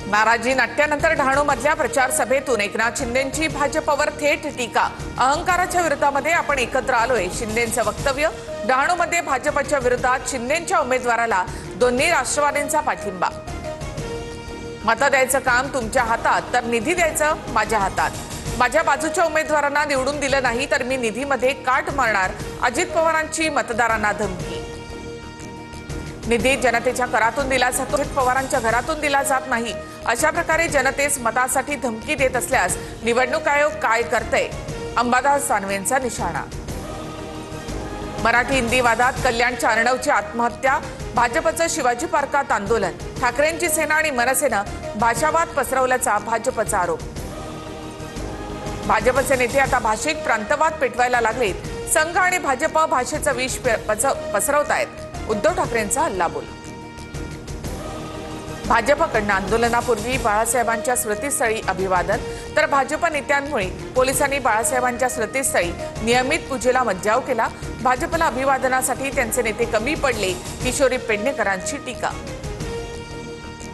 नाराजी नाट्यानंतर डहाणूमधल्या प्रचार सभेतून एकनाथ शिंदेंची भाजपवर थेट टीका। अहंकाराच्या विरोधामध्ये आपण एकत्र आलोय, शिंदेंचं वक्तव्य। डहाणूमध्ये भाजपच्या विरोधात शिंदेंच्या उमेदवाराला दोन्ही राष्ट्रवादींचा पाठिंबा। मतं द्यायचं काम तुमच्या हातात, तर निधी द्यायचं माझ्या हातात। माझ्या बाजूच्या उमेदवारांना निवडून दिलं नाही तर मी निधीमध्ये काट मारणार, अजित पवारांची मतदारांना धमकी। निधी जनतेच्या करातून दिला जातो, अजित पवारांच्या घरातून दिला जात नाही। अशा प्रकारे जनतेस मतासाठी धमकी देत असल्यास निवडणूक आयोग काय करतंय? अंबादास दानवेंचा निशाणा। मराठी हिंदी वादात कल्याणच्या अर्णवची आत्महत्या, भाजपचं शिवाजी पार्कात आंदोलन। ठाकरेंची सेना आणि मनसेनं भाषावाद पसरवल्याचा भाजपचा आरोप। भाजपचे नेते आता भाषिक प्रांतवाद पेटवायला लागलेत। संघ आणि भाजप भाषेचं विष पसरवतायत, उद्धव ठाकरेंचा हल्लाबोल। भाजपकडून आंदोलनापूर्वी बाळासाहेबांच्या स्मृतीस्थळी अभिवादन, तर भाजप नेत्यांमुळे पोलिसांनी बाळासाहेबांच्या स्मृतीस्थळी नियमित पूजेला मज्जाव केला। भाजपला अभिवादनासाठी त्यांचे नेते कमी पडले, किशोरी पेडणेकरांची टीका।